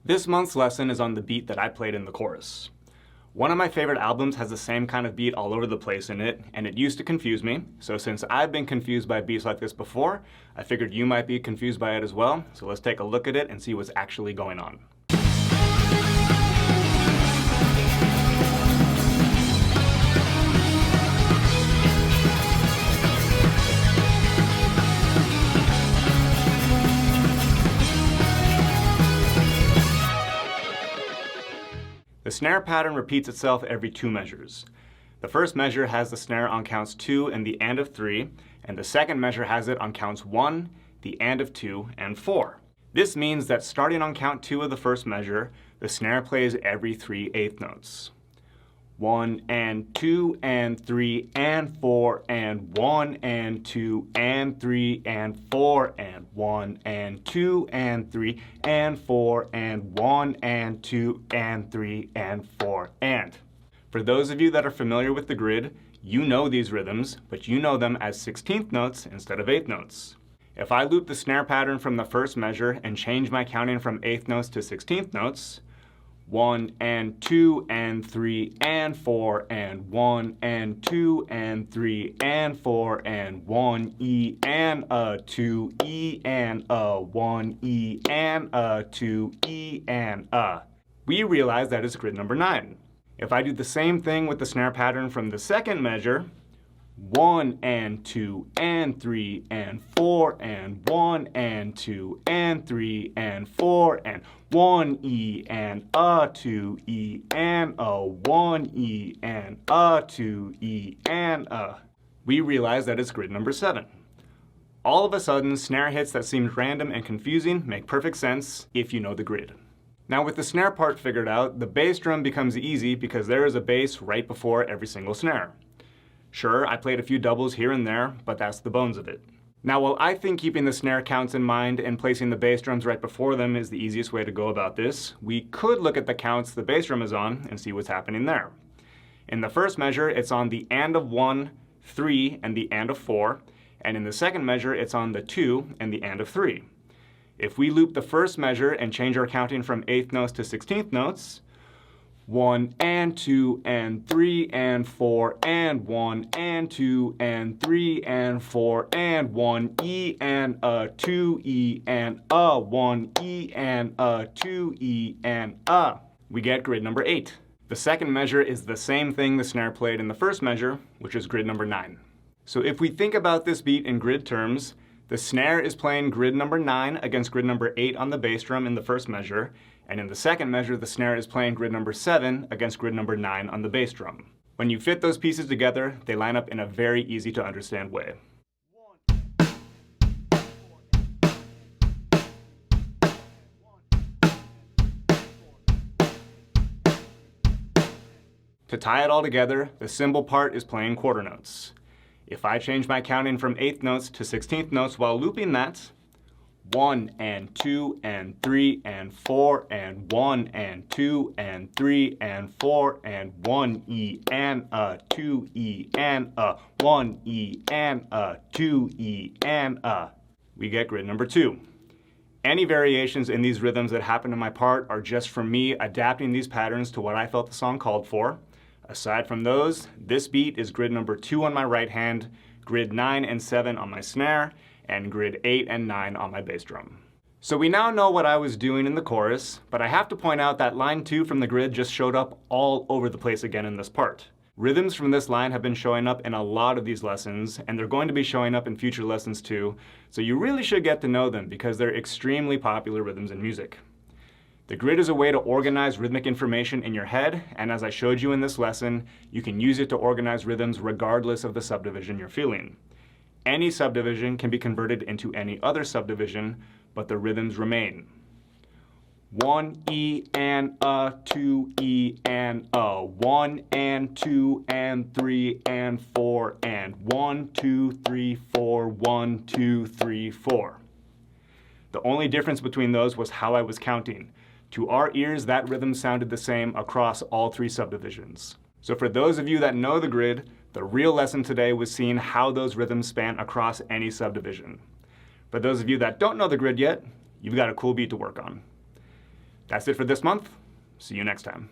This month's lesson is on the beat that I played in the chorus. One of my favorite albums has the same kind of beat all over the place in it, and it used to confuse me. So since I've been confused by beats like this before, I figured you might be confused by it as well. So let's take a look at it and see what's actually going on. The snare pattern repeats itself every 2 measures. The first measure has the snare on counts 2 and the and of 3, and the second measure has it on counts 1, the and of 2, and 4. This means that starting on count 2 of the first measure, the snare plays every 3 eighth notes. 1 and 2 and 3 and 4 and 1 and 2 and 3 and 4 and 1 and 2 and 3 and 4 and 1 and 2 and 3 and 4 and. For those of you that are familiar with the grid, you know these rhythms, but you know them as 16th notes instead of 8th notes. If I loop the snare pattern from the first measure and change my counting from 8th notes to 16th notes, 1 and 2 and 3 and 4 and 1 and 2 and 3 and 4 and 1 E and a 2 E and a 1 E and a 2 E and a. We realize that is grid number 9. If I do the same thing with the snare pattern from the second measure, 1 and 2 and 3 and 4 and 1 and 2 and 3 and 4 and 1 E and a 2 E and a 1 E and a 2 E and a. We realize that it's grid number 7. All of a sudden, snare hits that seemed random and confusing make perfect sense if you know the grid. Now with the snare part figured out, the bass drum becomes easy because there is a bass right before every single snare. Sure, I played a few doubles here and there, but that's the bones of it. Now, while I think keeping the snare counts in mind and placing the bass drums right before them is the easiest way to go about this, we could look at the counts the bass drum is on and see what's happening there. In the first measure, it's on the and of 1, 3, and the and of 4, and in the second measure, it's on the 2 and the and of 3. If we loop the first measure and change our counting from 8th notes to 16th notes, 1 and 2 and 3 and 4 and 1 and 2 and 3 and 4 and 1 E and a 2 E and a 1 E and a 2 E and a. We get grid number 8. The second measure is the same thing the snare played in the first measure, which is grid number 9. So if we think about this beat in grid terms, the snare is playing grid number 9 against grid number 8 on the bass drum in the first measure, and in the second measure, the snare is playing grid number 7 against grid number 9 on the bass drum. When you fit those pieces together, they line up in a very easy to understand way. To tie it all together, the cymbal part is playing quarter notes. If I change my counting from 8th notes to 16th notes while looping that, 1 and 2 and 3 and 4 and 1 and 2 and 3 and 4 and 1 E and a 2 E and a 1 E and a 2 E and a. We get grid number 2. Any variations in these rhythms that happen in my part are just from me adapting these patterns to what I felt the song called for. Aside from those, this beat is grid number 2 on my right hand, grid 9 and 7 on my snare, and grid 8 and 9 on my bass drum. So we now know what I was doing in the chorus, but I have to point out that line 2 from the grid just showed up all over the place again in this part. Rhythms from this line have been showing up in a lot of these lessons, and they're going to be showing up in future lessons too, so you really should get to know them because they're extremely popular rhythms in music. The grid is a way to organize rhythmic information in your head, and as I showed you in this lesson, you can use it to organize rhythms regardless of the subdivision you're feeling. Any subdivision can be converted into any other subdivision, but the rhythms remain. 1 E and a 2 E and a 1 and 2 and 3 and 4 and 1 2 3 4 1 2 3 4. The only difference between those was how I was counting. To our ears, that rhythm sounded the same across all 3 subdivisions. So for those of you that know the grid, the real lesson today was seeing how those rhythms span across any subdivision. For those of you that don't know the grid yet, you've got a cool beat to work on. That's it for this month. See you next time.